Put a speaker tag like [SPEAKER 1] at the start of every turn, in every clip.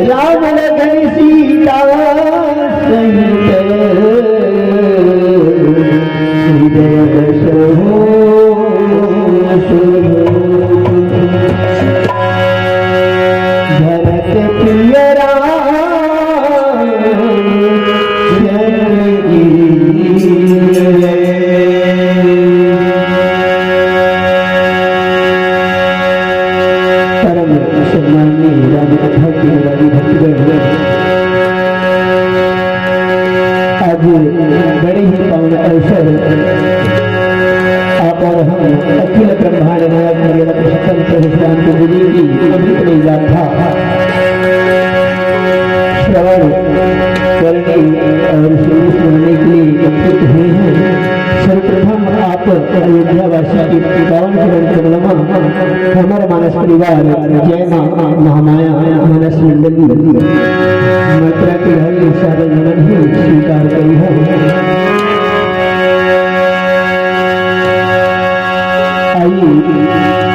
[SPEAKER 1] राम लगन सीता सहित भरत प्रिय परम सम्माननीय राम कथा की वाली भक्तगण आज बड़े ही पावन अवसर आप और हम अखिल ब्रह्मांड नायक मर्यादा पुरुषोत्तम प्रभु श्री रामचंद्र जी की पवित्र गाथा श्रवण करने और सुनने के लिए एकत्रित हुए हैं। सर्वप्रथम आप अयोध्या वासी की पावन परिक्रमा हमारा मानस परिवार जय मां महामाया मानस मंडली मात्रा के हरि सारे नमन ही स्वीकार करी है। आइए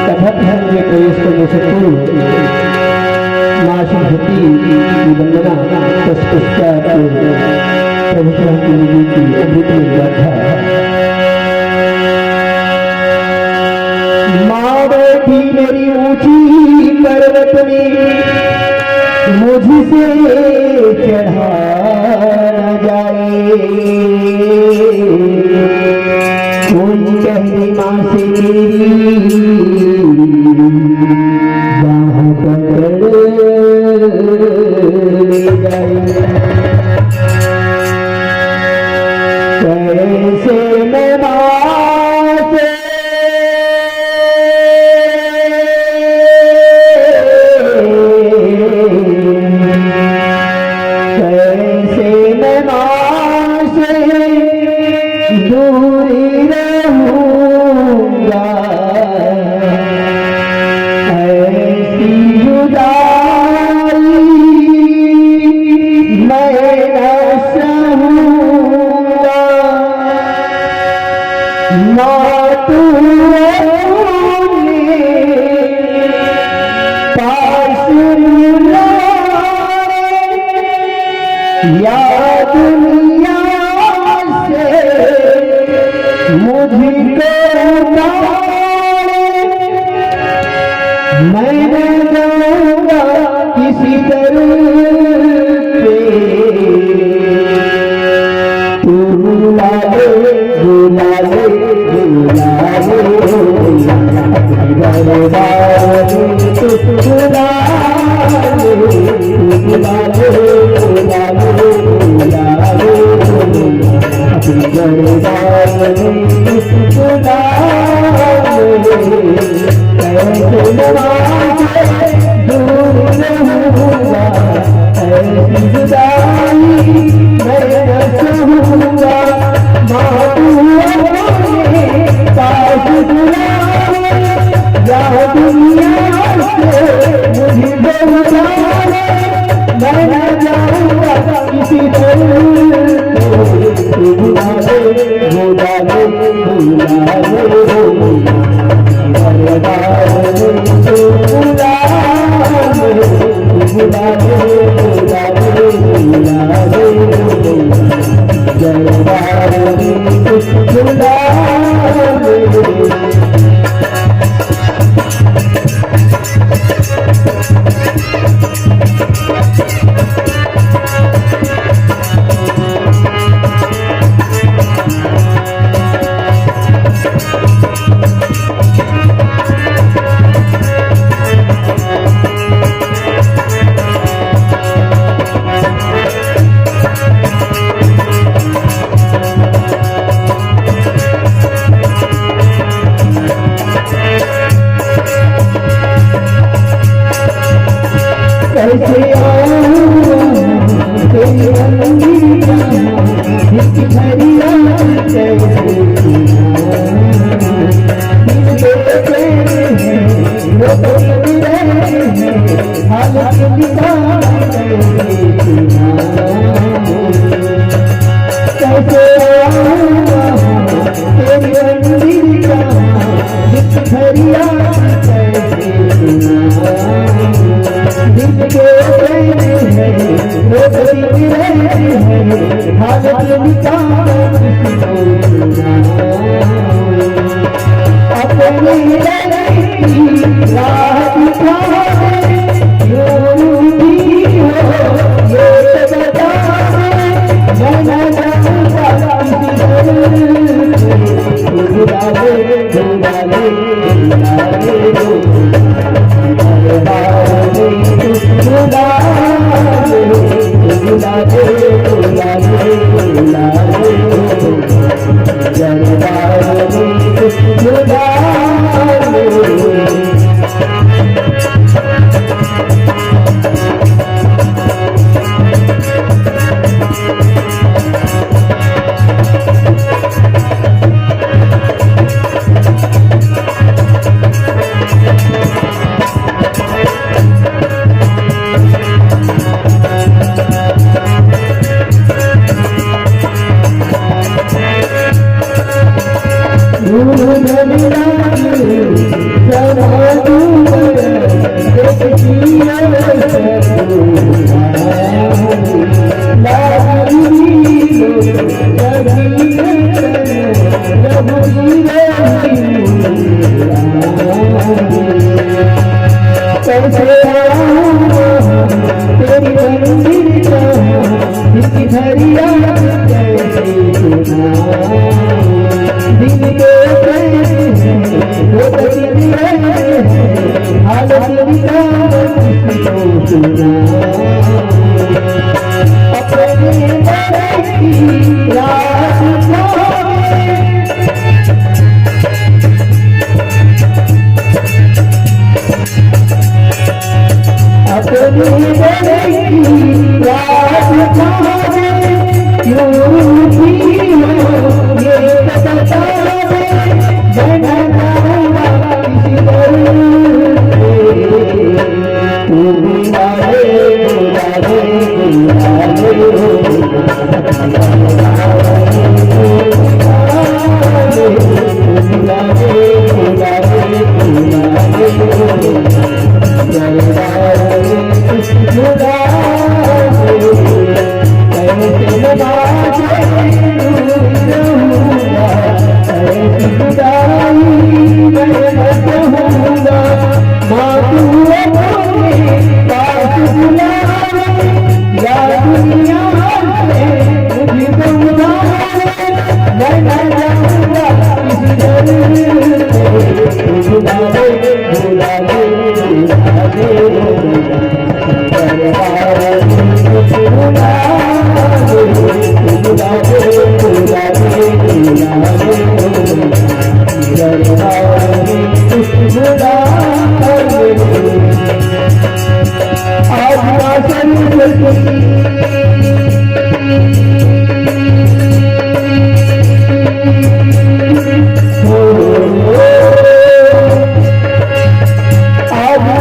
[SPEAKER 1] कथा धर्म में प्रवेश करने से पूर्व मां सरस्वती की वंदना तत्पश्चात प्रभु श्री रामचंद्र जी की अमृत गाथा। माँ बैठी मेरी ऊंची पर्वत में मुझसे चढ़ा न जाए, कोई कह दे माँ से मेरी बाह पकड़ ले जाए। कैसे मैं माँ से दूरी रहूंगा, ऐसी जुदाई मैं न सहूंगा। माँ तूने पास बुलाए या दुनिया मुझको मैं न जाऊंगा किसी तरह पे, तू बुला ले बुला ले बुला ले दरबार तू बुला ले बुला ले बुला ले बुला ले अपनी दरबार बुला ले। कैसे नवाज़े दूर रहूंगा, ऐसी जुदाई मैं न जाऊंगा किसी दर बुला ले बुला ले बुला ले दरबार में बुला ले बुला ले बुला ले बुला ले दरबार में बुला ले। कैसे आऊं तेरी अंगीठा इसकी झरिया कैसे दिल देते हैं वो कोई रहे हैं हालत दिखा कैसे आऊं तेरी अंगीठा इसकी झरिया कैसे दिल के हैं वो गरीब रहते हैं हालत निकाल अपनी राह दिखावे यूं भी हो ये बता मैं न जाऊंगा बुला ले बुला ले बुला ले बुला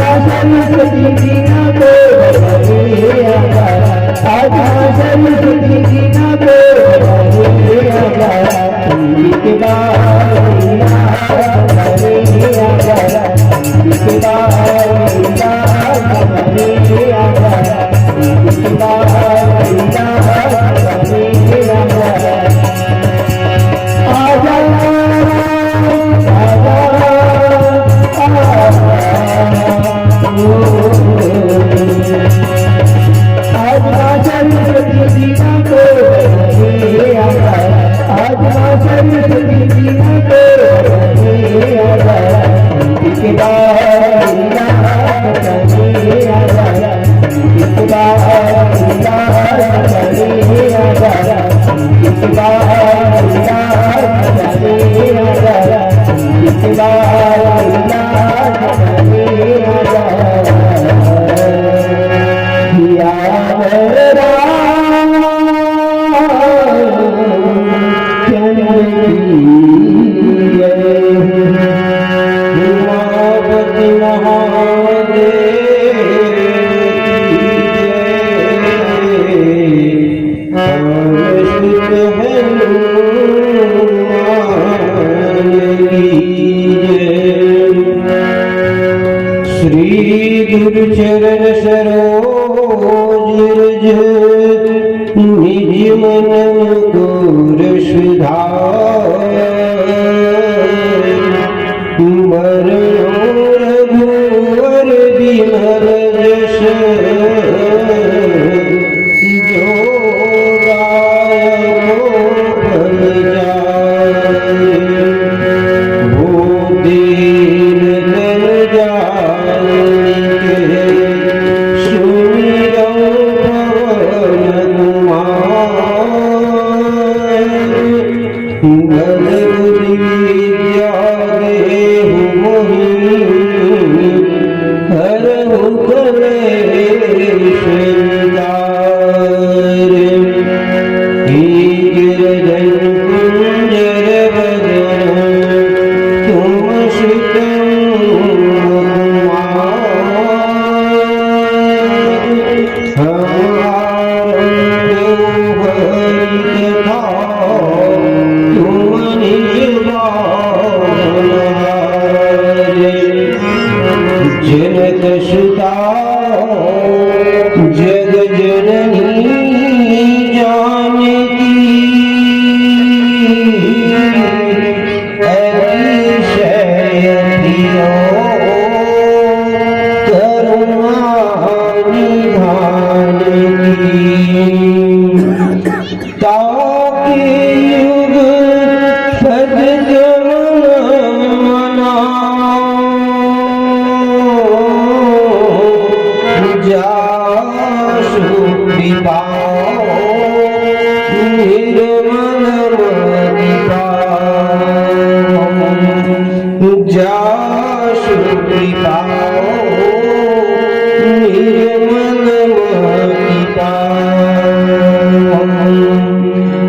[SPEAKER 1] आज आज सरस्वती जीना को के बाद
[SPEAKER 2] चरण सरोज रज निज मन मुकुर सुधार मरणो रघुवर बिमल जस जो गायो फल जाय वो दीन दल जाय जनक सुता जग जननी जानकी अतिशय प्रियो करुणा निधान की ताके युग सद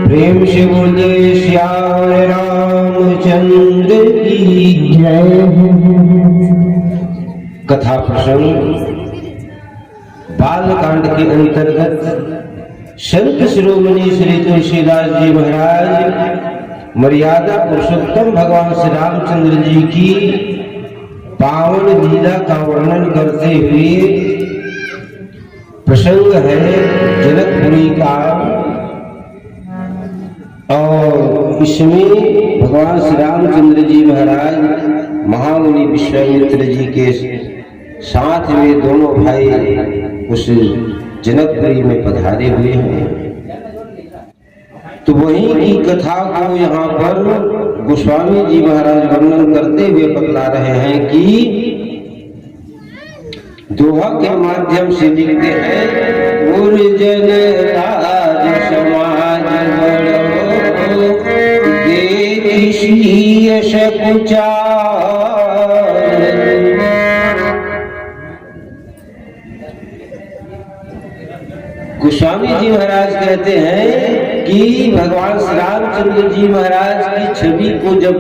[SPEAKER 2] प्रेम से बोले श्याम रामचंद्र की जय। कथा प्रसंग बालकांड के अंतर्गत संत शिरोमणि श्री तुलसीदास जी महाराज मर्यादा पुरुषोत्तम भगवान श्री रामचंद्र जी की पावन लीला का वर्णन करते हुए प्रसंग है जनकपुरी का, और इसमें भगवान श्री रामचंद्र जी महाराज महामुनि विश्वामित्र जी के साथ में दोनों भाई उस जनकपुरी में पधारे हुए हैं। तो वही की कथा को यहाँ पर गोस्वामी जी महाराज वर्णन करते हुए बतला रहे हैं कि दोहा के माध्यम से लिखते हैं, उर्जन राज समाज बड़ो देखी यश गोस्वामी जी महाराज कहते हैं कि भगवान श्री रामचंद्र जी महाराज की छवि को जब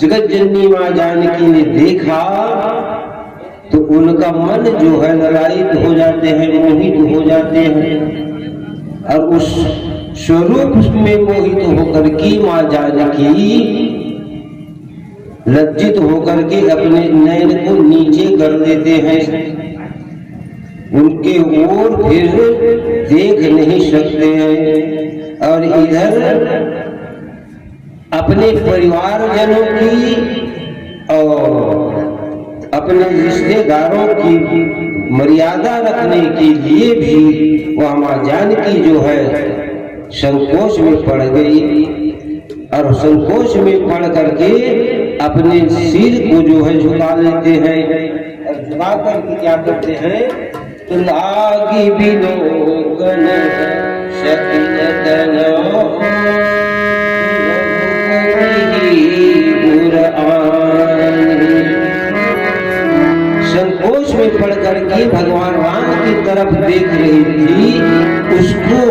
[SPEAKER 2] जगत जननी मां जानकी ने देखा तो उनका मन जो है ललायित हो जाते हैं, मोहित हो जाते हैं। और उस स्वरूप में मोहित होकर की मां जानकी लज्जित होकर के अपने नयन को नीचे कर देते हैं, उनके ओर फिर देख नहीं सकते हैं। और इधर अपने परिवारजनों की और अपने रिश्तेदारों की मर्यादा रखने के लिए भी वह मां जानकी जो है संकोच में पड़ गई, और संकोच में पड़ करके अपने सिर को जो है झुका लेते हैं, और झुका करके क्या करते हैं, तो लागी बिलोकन शकीनतन संकोच में पड़ करके भगवान राम की तरफ देख रही थी, उसको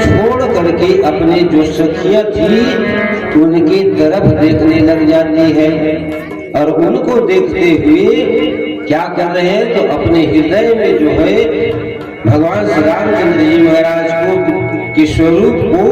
[SPEAKER 2] छोड़ करके अपने जो सखियां थी उनकी तरफ देखने लग जाती है, और उनको देखते हुए क्या कर रहे हैं, तो अपने हृदय में जो है भगवान श्री रामचंद्र जी महाराज को के स्वरूप को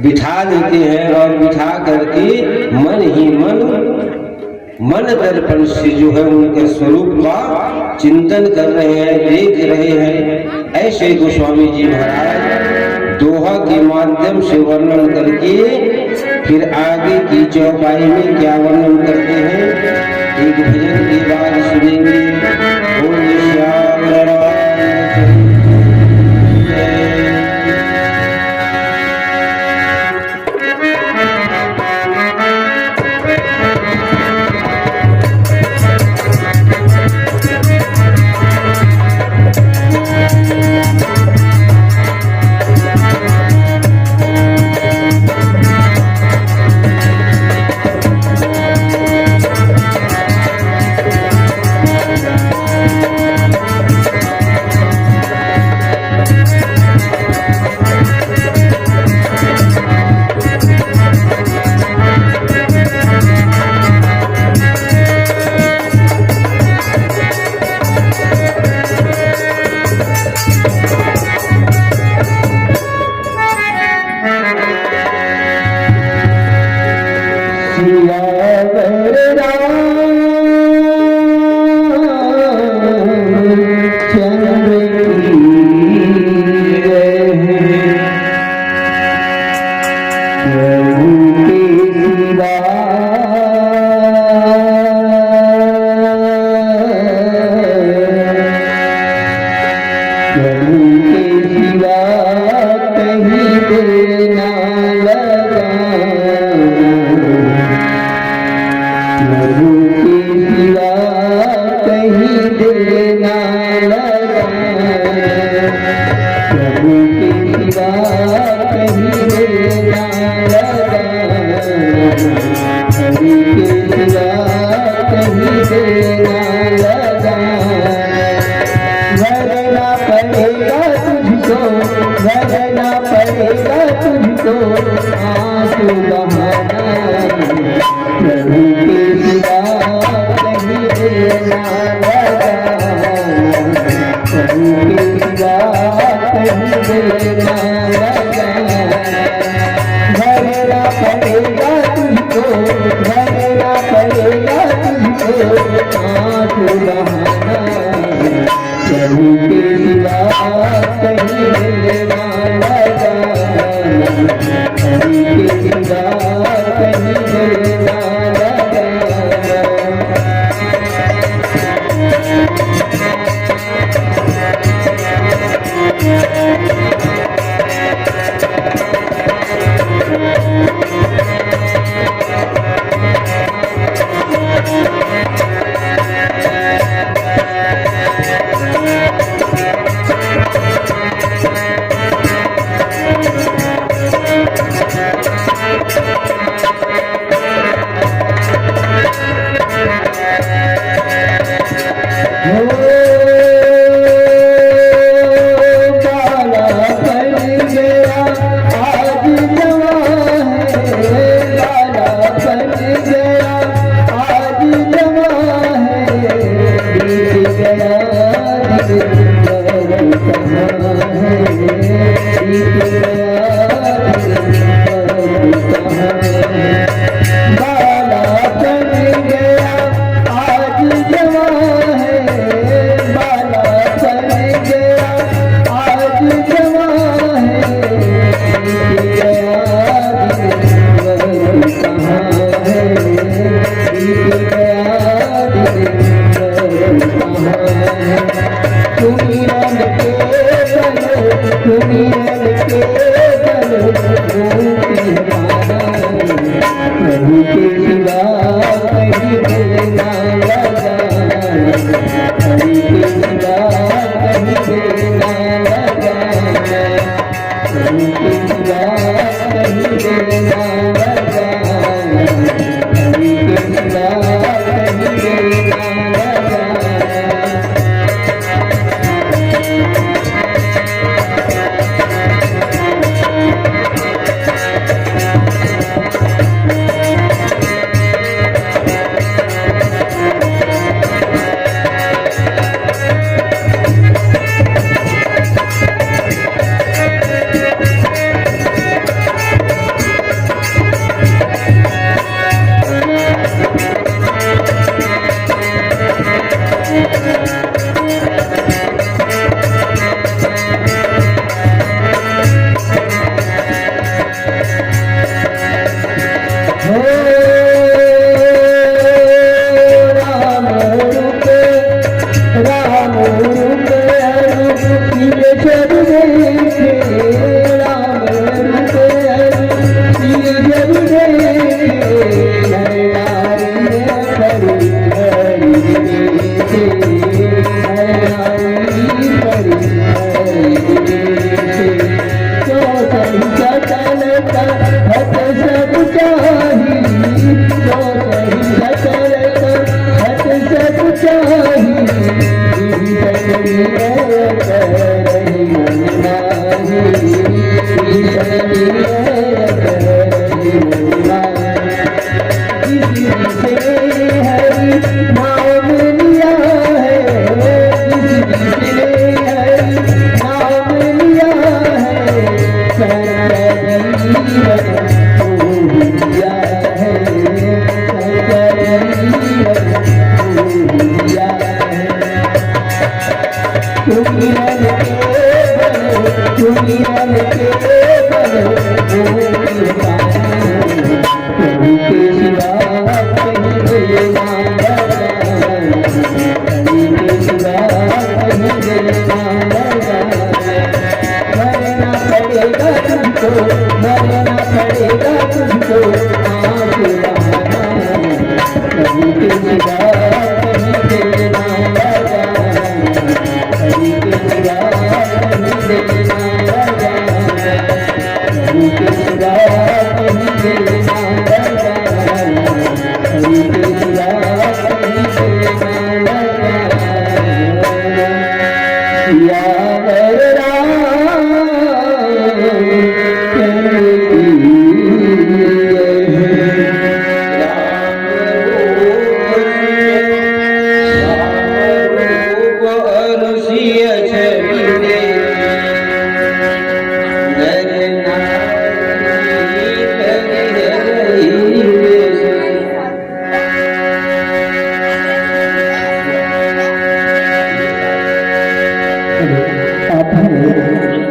[SPEAKER 2] बिठा देते हैं, और बिठा करके मन ही मन दर्पण से जो है उनके स्वरूप का चिंतन कर रहे हैं, देख रहे हैं। ऐसे गोस्वामी जी महाराज दोहा के माध्यम से वर्णन करके फिर आगे की चौपाई में क्या वर्णन करते हैं, एक भजन की बात सुनेंगे। बोलिए श्याम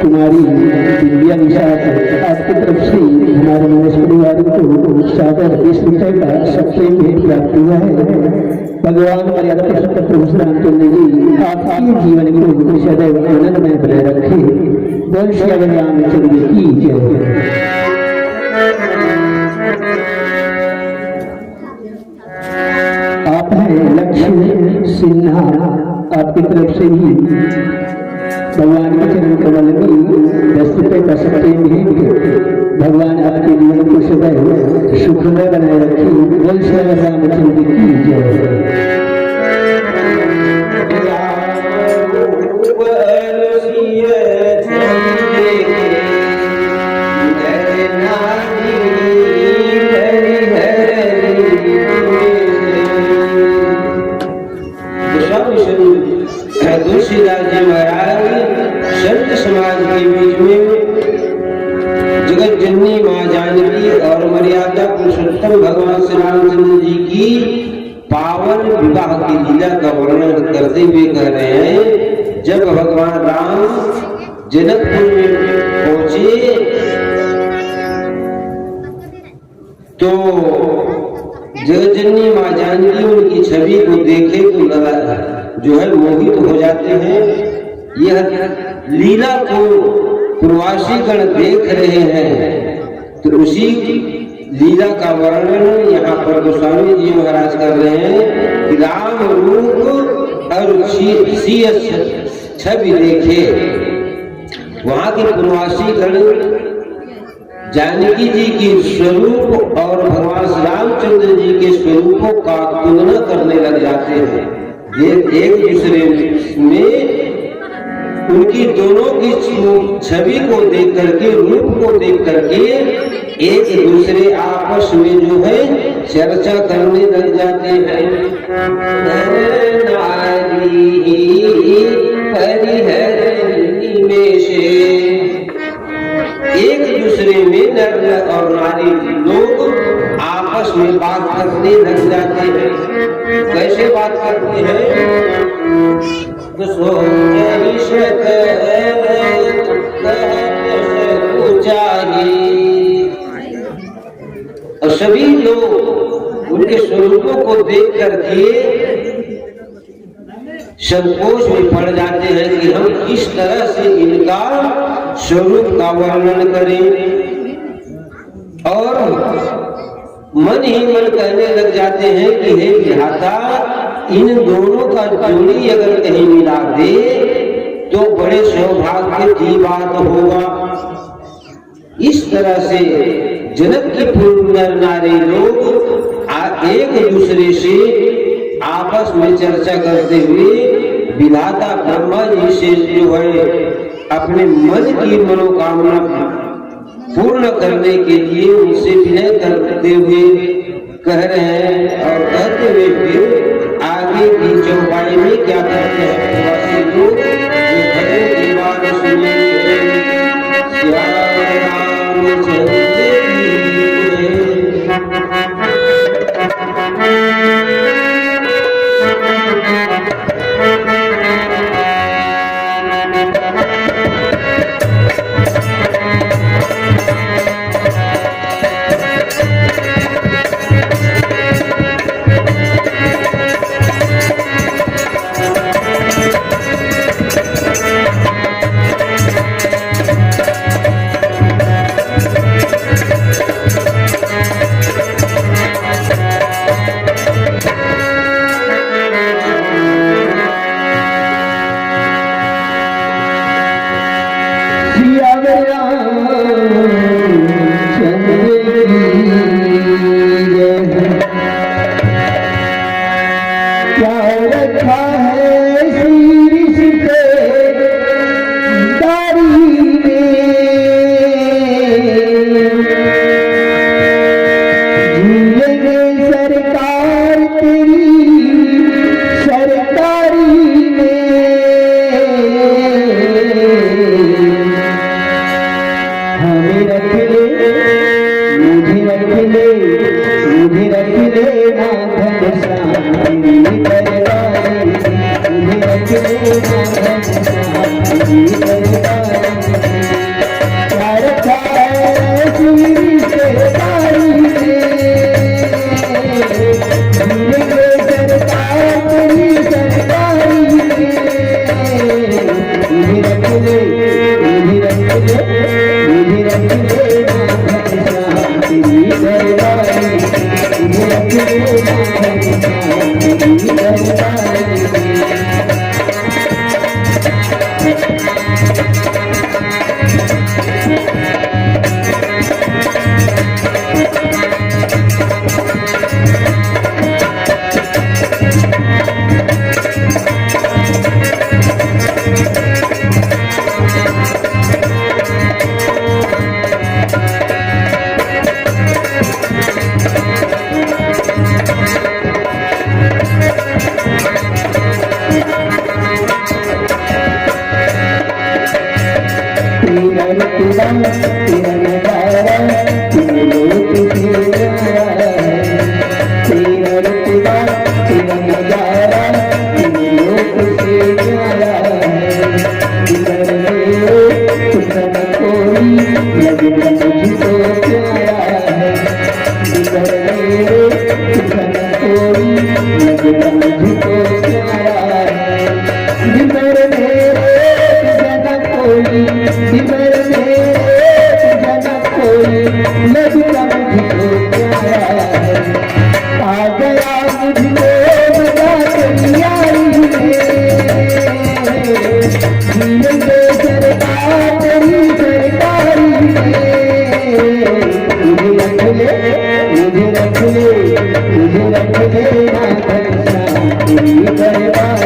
[SPEAKER 1] कुमारी इंडिया निषाद आपकी तरफ से हमारे मनोज परिवार को सागर 20 रुपए का सबसे भेंट प्राप्त हुआ है। भगवान मर्यादा पुरुषोत्तम प्रभु श्री रामचंद्र जी आपके जीवन को सदैव आनंदमय बनाए रखे। बोल श्री रामचंद्र की जय। आप हैं लक्ष्मी सिन्हा, आपकी तरफ से ही भगवान के चरण कमल में 10 रुपए का सत्य भेंट भगवान आपके जीवन को सदैव सुखमय बनाए रखे। बोल श्री रामचंद्र की जय।
[SPEAKER 2] तुलसीदास जी महाराज संत समाज के बीच में पुरुषोत्तम भगवान श्री रामचंद्र जी की पावन विवाह की लीला का वर्णन करते हुए कह रहे हैं, जब भगवान राम जनकपुर में पहुंचे तो जगजननी मां जानकी उनकी छवि को देखे तो जो है मोहित हो जाते हैं। यह लीला को प्रवासी गण देख रहे हैं, तो उसी लीला का वर्णन यहाँ पर गोस्वामी जी महाराज कर रहे हैं कि राम रूप और छवि देखे। वहां के प्रवासी गण जानकी जी की स्वरूप और भगवान श्री रामचंद्र जी के स्वरूपों का तुलना करने लग जाते हैं। ये एक दूसरे में उनकी दोनों की छवि को देख करके, रूप को देख करके एक दूसरे आपस में जो है चर्चा करने लग जाते हैं। में से एक दूसरे में नर और नारी लोग आपस में बात करने लग जाते हैं। कैसे बात करते हैं? और सभी लोग उनके स्वरूपों को देख करके संकोच में पड़ जाते हैं कि हम किस तरह से इनका स्वरूप का वर्णन करें, और मन ही मन कहने लग जाते हैं कि हे विधाता, इन दोनों का जोड़ी अगर कहीं मिला दे तो बड़े सौभाग्य की बात होगा। इस तरह से जनक के पूर्व नर नारी लोग एक दूसरे से आपस में चर्चा करते हुए विधाता ब्रह्मा जी से जो है अपने मन की मनोकामना पूर्ण करने के लिए उनसे विनय करते हुए कह रहे हैं। और कहते हुए फिर आगे की चौपाई में क्या करते हैं प्रवासी लोग, जो भजन की बात सुने
[SPEAKER 1] तेरा नजारा तेरे लोग तेरा कोई सिमर मेरे जनक कोई लगता मुझको प्यारा है आ गया मुझको मजा तेरी यारी में सरकार तेरी सरकारी मुझे रख ले तेरी दरबारी मुझे रख ले तेरी दरबारी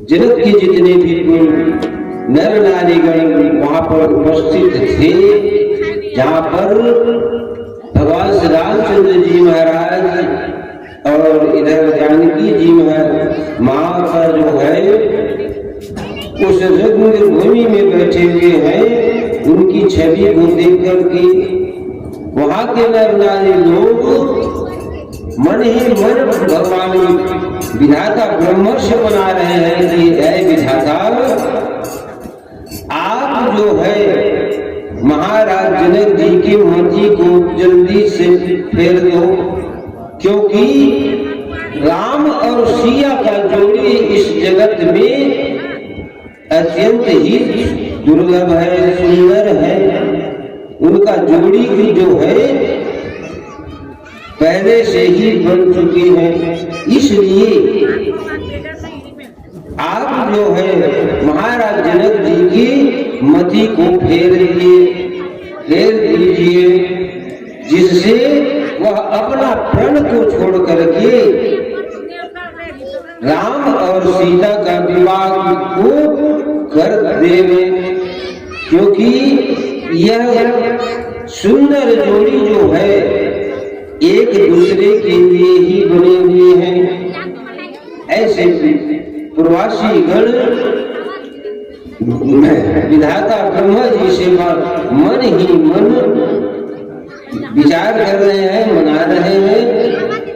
[SPEAKER 2] जनक के जितने भी नर नारीगण वहां पर उपस्थित थे, जहां पर भगवान श्री रामचंद्र जी महाराज और इधर जानकी जी माँ का जो है उस रंग भूमि में बैठे हुए हैं, उनकी छवि को देख करके वहां के नर नारी लोग मन ही मन भगवान विधाता ब्रह्मर्ष बना रहे हैं कि ऐ विधाता, आप जो है महाराज जनक जी की मति को जल्दी से फेर दो, क्योंकि राम और सिया का जोड़ी इस जगत में अत्यंत ही दुर्लभ है, सुंदर है। उनका जोड़ी की जो है पहले से ही बन चुकी है, इसलिए आप जो है महाराज जनक जी की मति को फेर दीजिए, जिससे वह अपना प्रण को छोड़ करके राम और सीता का विवाह को कर देवे, क्योंकि यह सुंदर जोड़ी जो है एक दूसरे के लिए ही बने हुए हैं। ऐसे प्रवासी गण विधाता ब्रह्मा जी से मन ही मन विचार कर रहे हैं, मना रहे हैं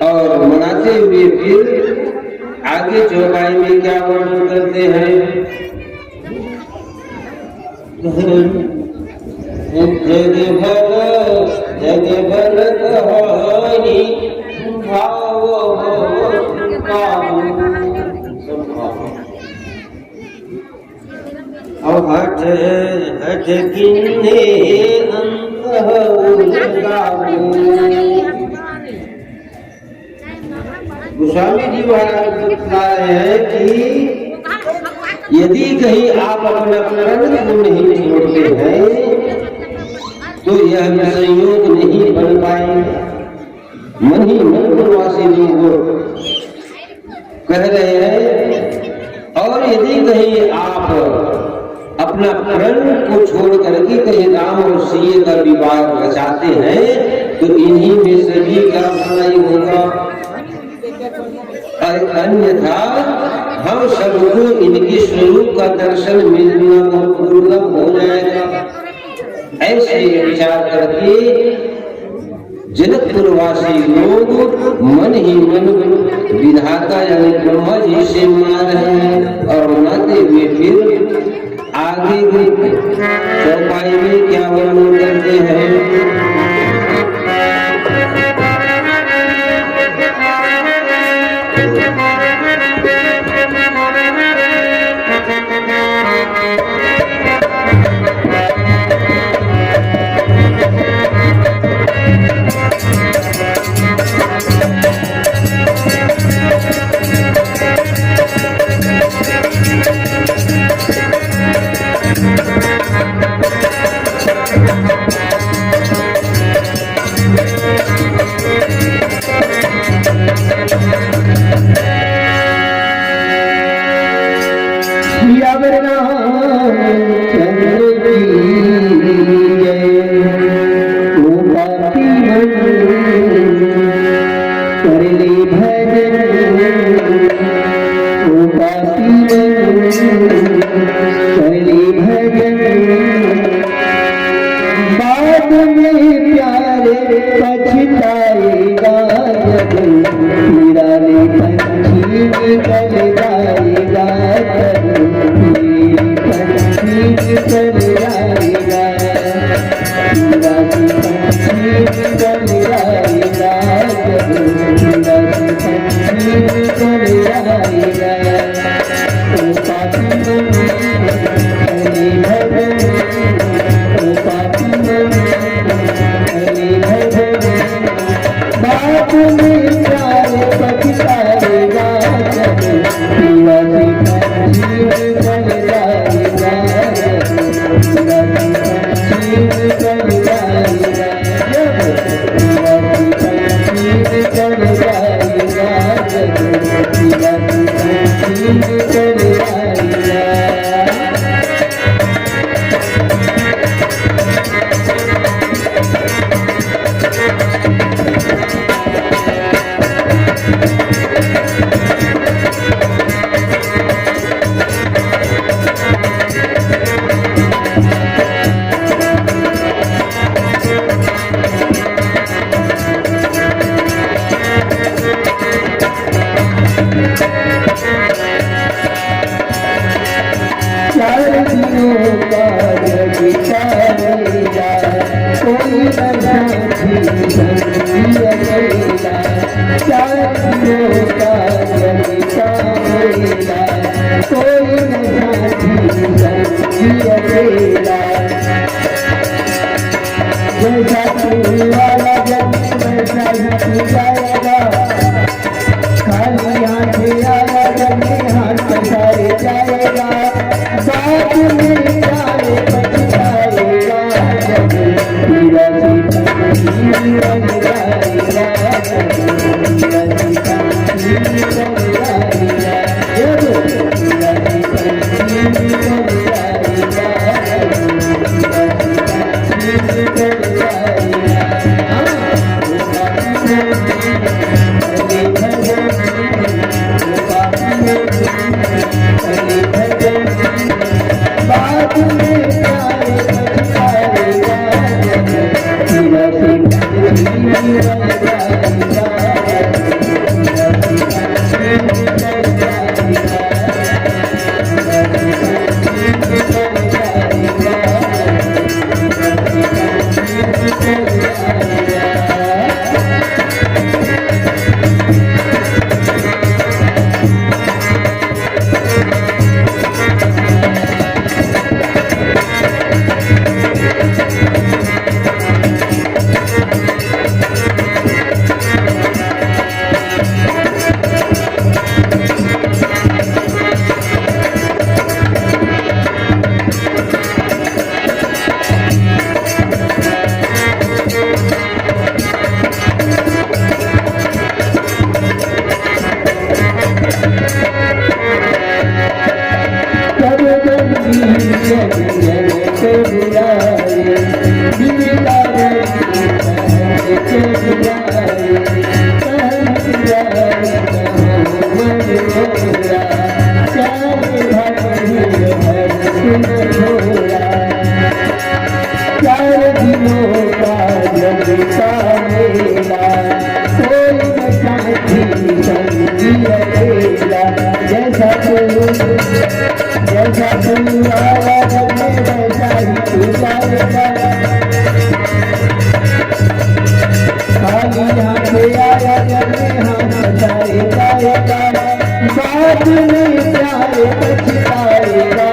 [SPEAKER 2] और मनाते बनाते हुए फिर आगे चौपाई में क्या वर्णन करते हैं? जग भर कहानी भाव अब हठ हठ किन्ने गोस्वामी जी महाराज बता रहे हैं कि यदि कहीं आप अपना प्रण को नहीं छोड़ते हैं तो यह संयोग नहीं बन पाएंगे। मन ही मन प्रवासी लोग कह रहे हैं। और यदि कहीं आप अपना प्रण को छोड़ करके कहीं राम और सीता का विवाह रचाते हैं तो इन्हीं में सभी का भलाई होगा। अन्यथा हम सबको इनके स्वरूप का दर्शन मिलना बहुत दुर्लभ हो जाएगा। ऐसे विचार करके जनकपुरवासी लोग मन ही मन विधाता यानी ब्रह्मा जी से मना रहे हैं। और मनाते हुए फिर आगे चौपाई में क्या वर्णन करते हैं?
[SPEAKER 1] संगी अकेला, जैसा तू आया जब में वैसा ही तू जाएगा। खाली हाथे आया जब में हाथ जाएगा, बात नहीं प्यारे पछताएगा।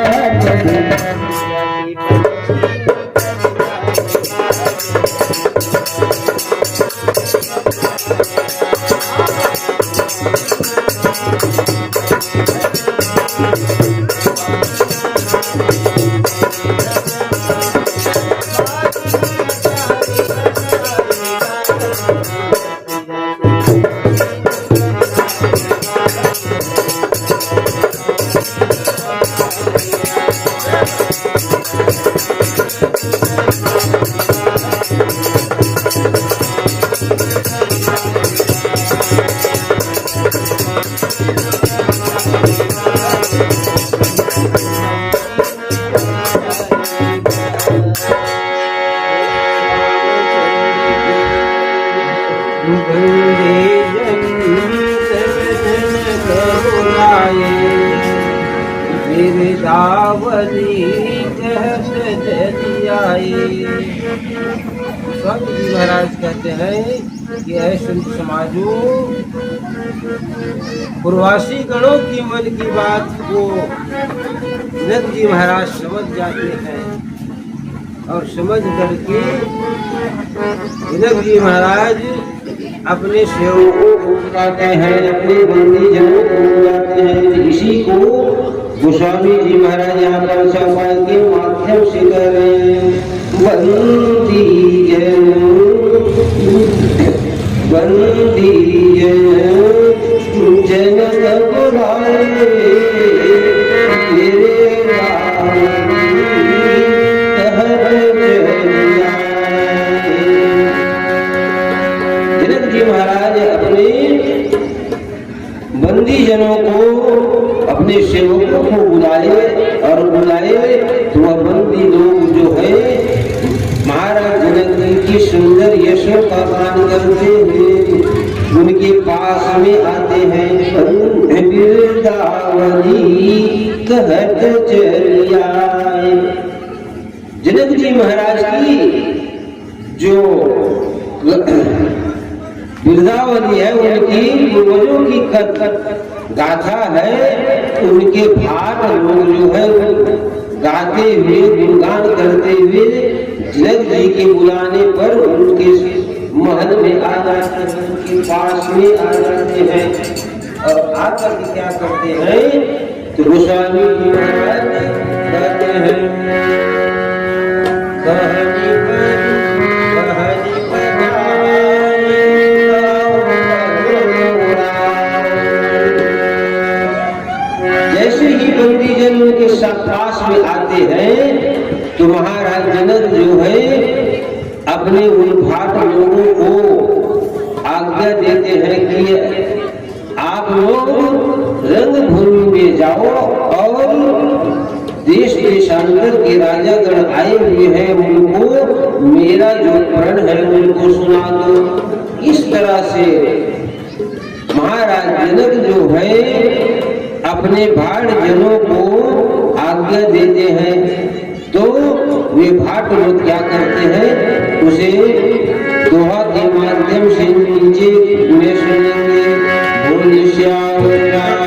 [SPEAKER 2] स्वामी जी महाराज कहते हैं कि ऐ संत समाजों, पूर्वासी गणों की मन की बात को जनक जी महाराज समझ जाते हैं और समझ करके जनक जी महाराज अपने सेवकों को बुलाते हैं, अपने बंदी जनों को बुलाते हैं। इसी को गोस्वामी जी महाराज यहाँ पर चौपाई के माध्यम से कह रहे हैं। बंदी जन बुलाए तेरे जनक जी महाराज अपने बंदी जनों को, अपने सेवकों को बुलाए और बुलाए तो वह बंदी लोग जो है महाराज जनक जी की सुंदर यशों का गान करते हुए उनके पास में आते हैं। वृंदावनी कहत चलिया, जनक जी महाराज की जो वृंदावनी है उनकी पूर्वजों की गाथा है। उनके भाट लोग जो है गाते हुए गुणगान करते हुए जनक जी के बुलाने पर उनके महल में आ जाते हैं, उनके पास में आ जाते हैं और आकर के क्या करते हैं तो गोस्वामी जी महाराज कहते हैं जैसे ही बंदी जन उनके पास में आते हैं तो महाराज जनक जो है अपने उन भाट लोगों को आज्ञा देते हैं कि आप लोग रंगभूमि में जाओ और देश देशांतर के राजागण आए हुए हैं उनको मेरा जो प्रण है उनको सुना दो। इस तरह से महाराज जनक जो है अपने भाट जनों को आज्ञा देते हैं तो वे भाट लोग क्या करते हैं उसे दोहा के माध्यम से नीचे में सुनेंगे। बोल श्याम राम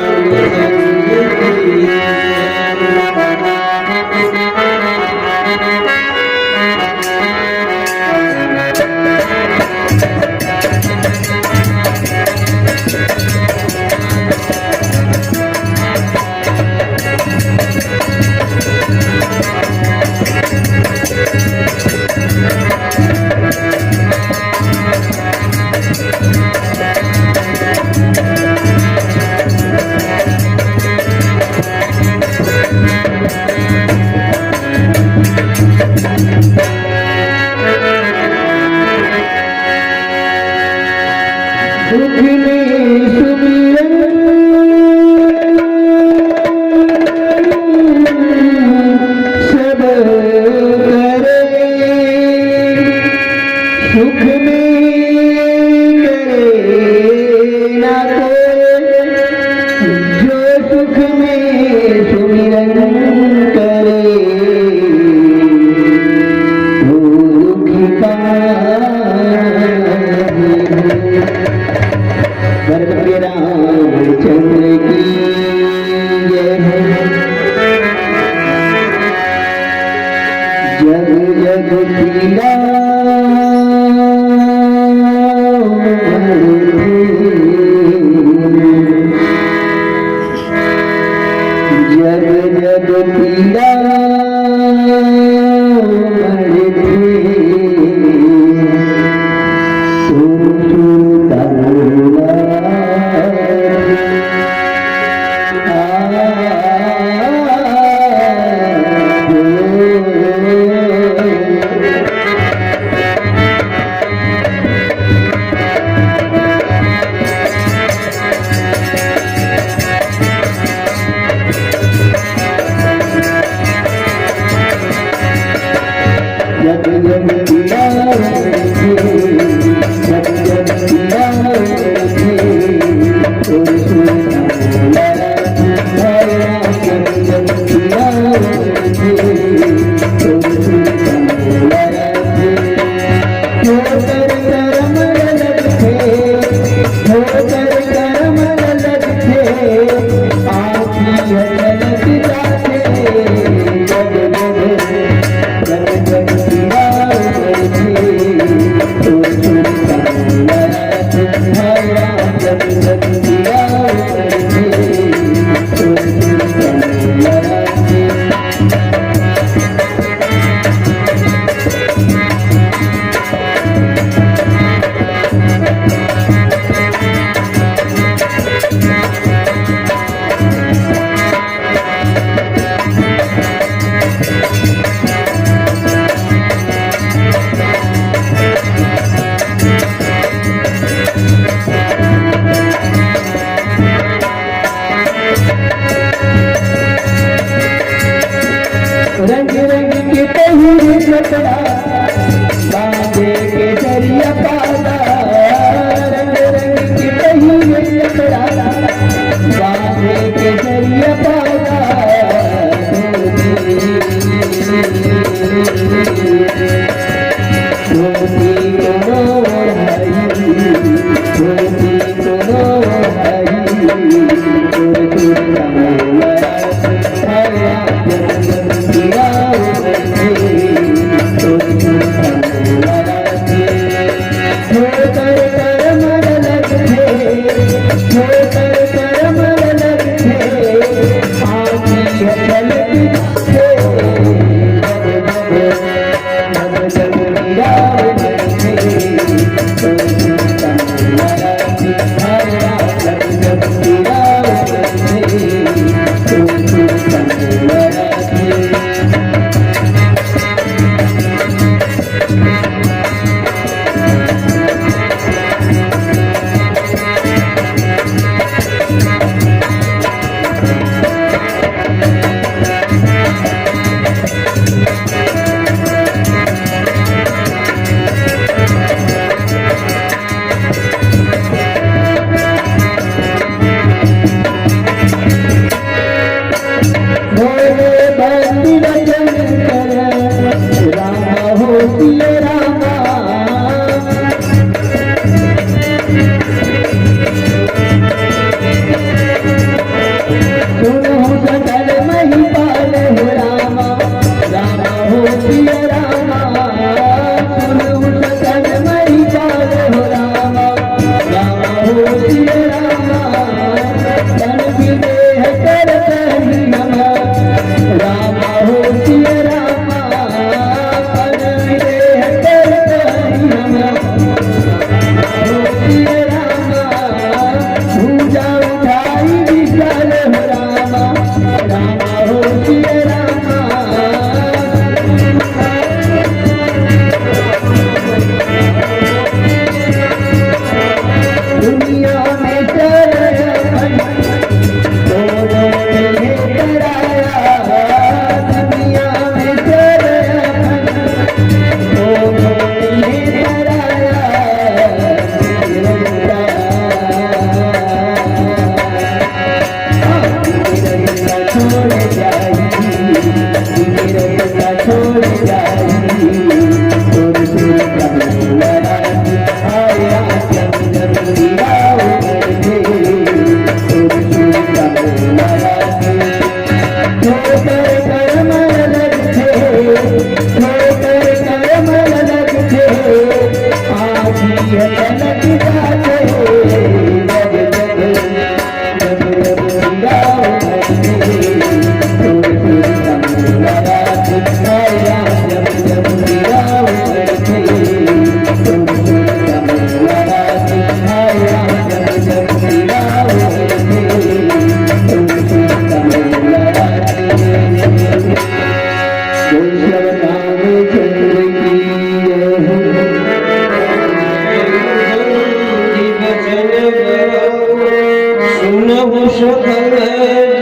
[SPEAKER 2] सुनहु सकल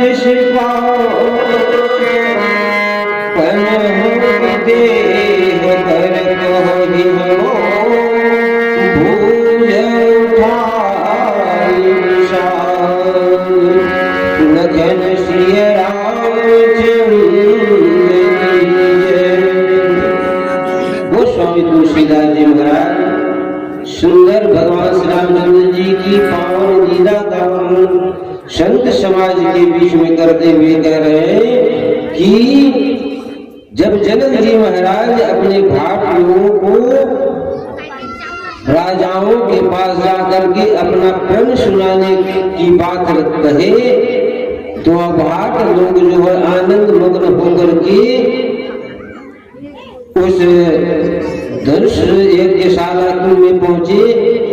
[SPEAKER 2] जिस पनहु देह कर कहि हो भूज उठाई विशाल लखन सिय गोस्वामी तुलसीदास जी महाराज सुंदर भगवान श्री रामचंद्र जी की पावन लीला का वर्णन संत समाज के बीच में करते हुए कह रहे हैं कि जब जनक जी महाराज अपने भाट लोगों को राजाओं के पास जाकर के अपना प्रण सुनाने की बात कहे तो भाट लोग जो है आनंद मग्न होकर के उस धनुष यज्ञशाला में पहुंचे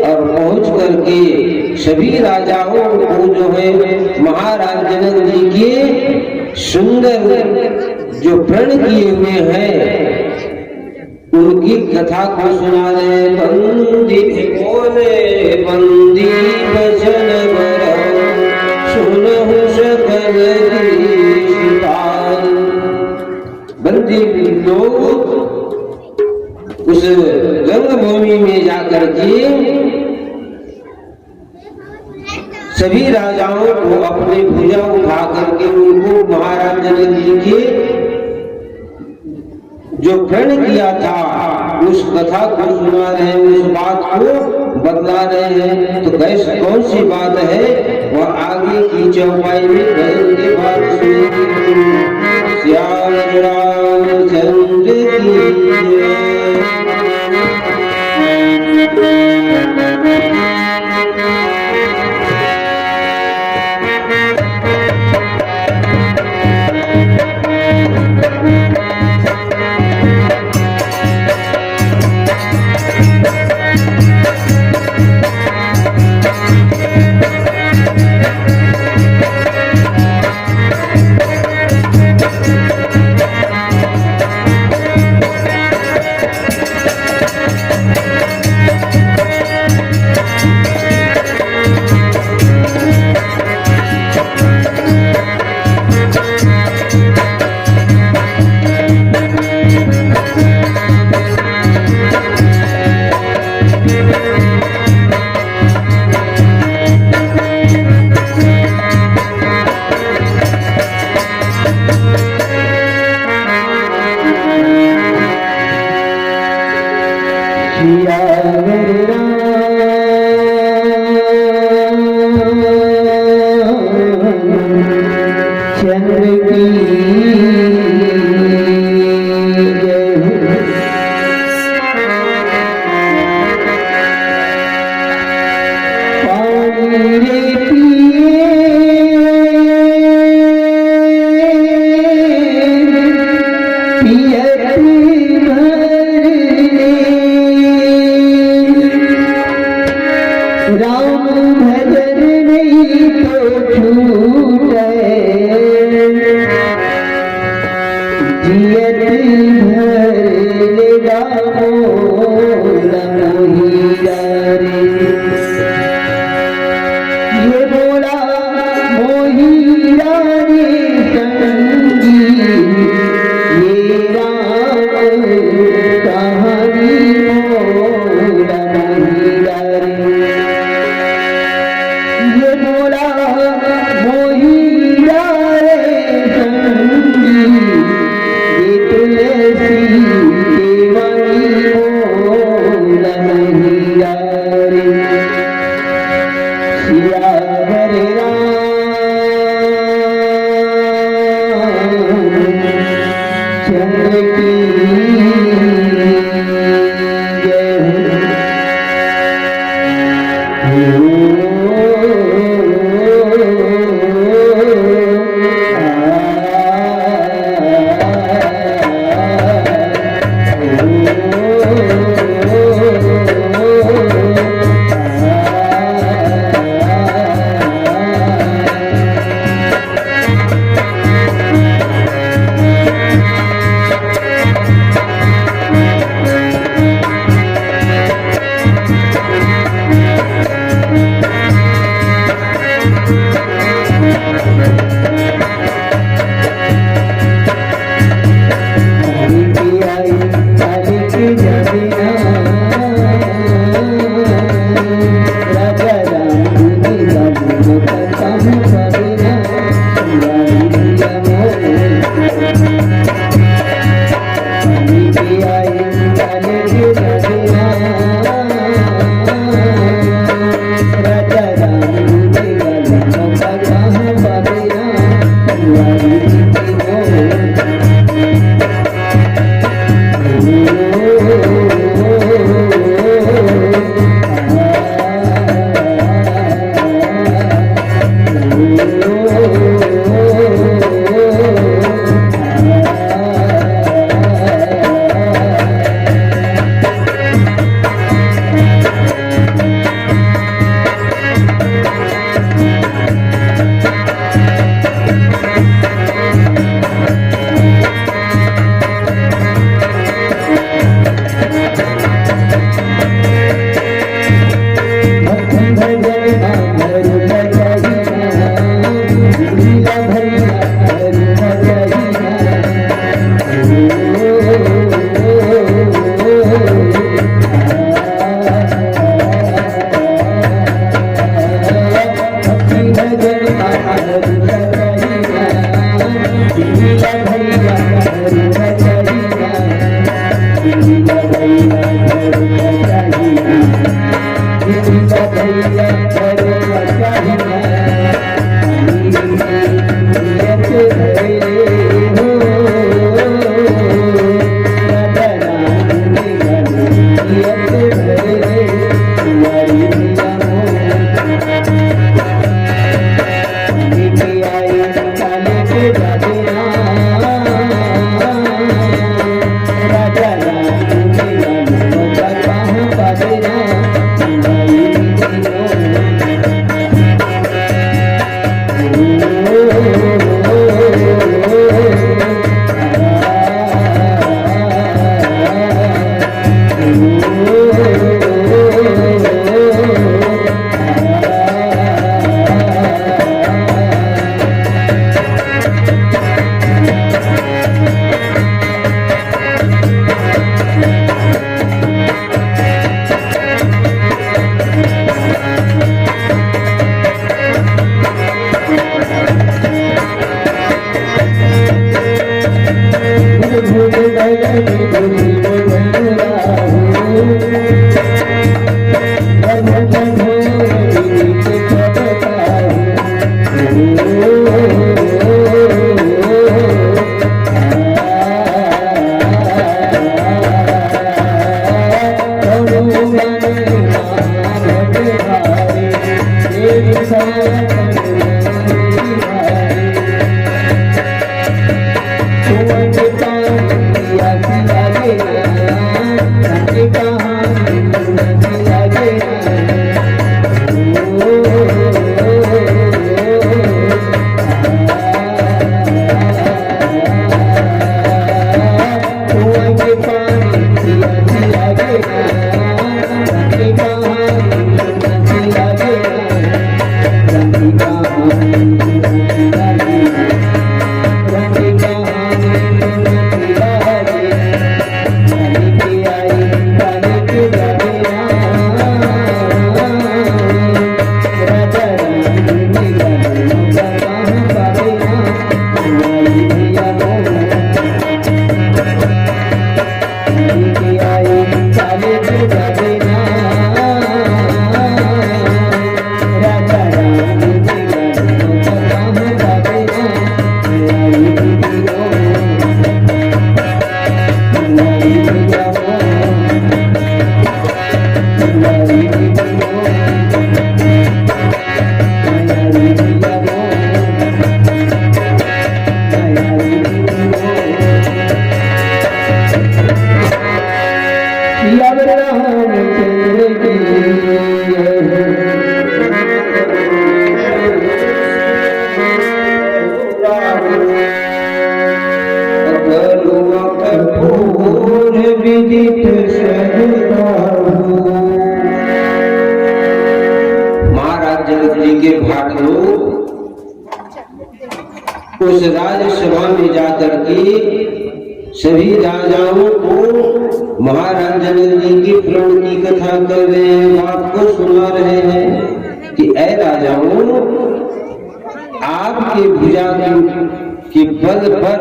[SPEAKER 2] और पहुंच करके सभी राजाओं को जो है महाराज जनक जी के सुंदर जो प्रण किए हुए हैं उनकी कथा को सुना रहे। बंदी बोले बंदी बचन सुनहु सकल बंदी लोग उस रंगभूमि में जाकर के सभी राजाओं को अपने भुजा उठा करके उनको महाराज जनक जी के जो प्रण किया था उस कथा को सुना रहे हैं, उस बात को बतला रहे हैं। तो कैसे कौन सी बात है वह आगे की चौपाई में भजन के बाद सुनेंगे। श्याम रामचंद्र की महाराज जनक जी के भाट लोग उस राजसभा में जाकर के सभी राजाओं को महाराज जनक जी की प्रण की कथा कर रहे हैं, बात को सुना रहे हैं कि ऐ राजाओं, आपके भुजा के बल पर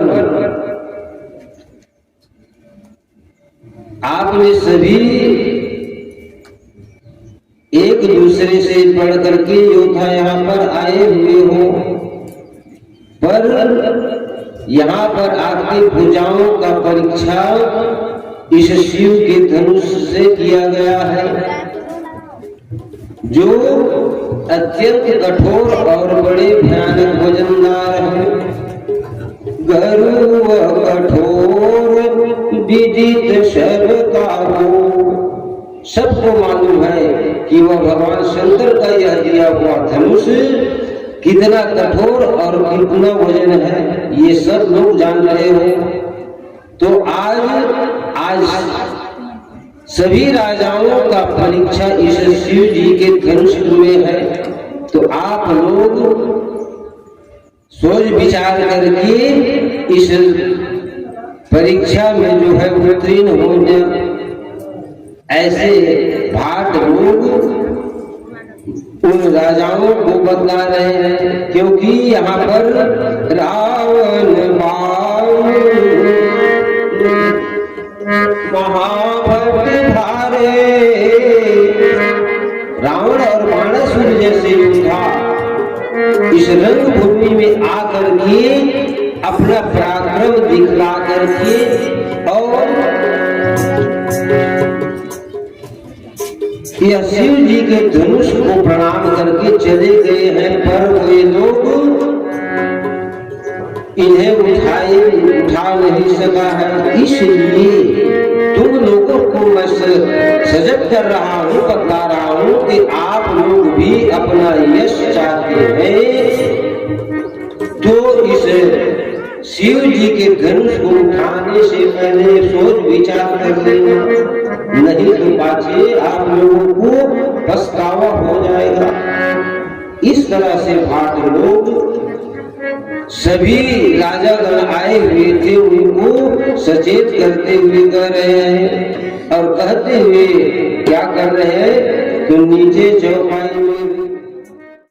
[SPEAKER 2] आपने सभी एक दूसरे से बढ़ करके योद्धा यहाँ पर आए हुए हो, पर यहाँ पर आपकी भुजाओं का परीक्षा इस शिव के धनुष से किया गया है, जो अत्यंत कठोर और बड़े भयानक वजनदार है। गरुड़ कठोर विदित शर काबू। सबको मालूम है कि वह भगवान शंकर का यह दिया हुआ धनुष कितना कठोर और कितना वजन है, ये सब लोग जान रहे हो। तो आज सभी राजाओं का परीक्षा इस शिव जी के धनुष में है। तो आप लोग सोच विचार करके इस परीक्षा में जो है उत्तीर्ण हो जाए। ऐसे भाट लोग उन राजाओं को बतला रहे हैं, क्योंकि यहाँ पर रावण महाभक्त भारे, रावण और बाणासुर जैसे योद्धा इस रंगभूमि में आकर के अपना पराक्रम दिखला करके और यह शिव जी के धनुष को प्रणाम करके चले गए हैं, पर वे लोग इन्हें उठा नहीं सका है। इसलिए तुम लोगों को मैं सजग कर रहा हूँ, बता रहा हूँ कि आप लोग भी अपना यश चाहते हैं तो इस शिव जी के धनुष को उठाने से पहले सोच विचार कर लेना, नहीं तो पाछे आप लोगों को पछतावा हो जाएगा। इस तरह से भाट लोग सभी राजागण आए हुए थे, उनको सचेत करते हुए कह रहे हैं और कहते हुए क्या कर रहे हैं, तो नीचे चौपाई में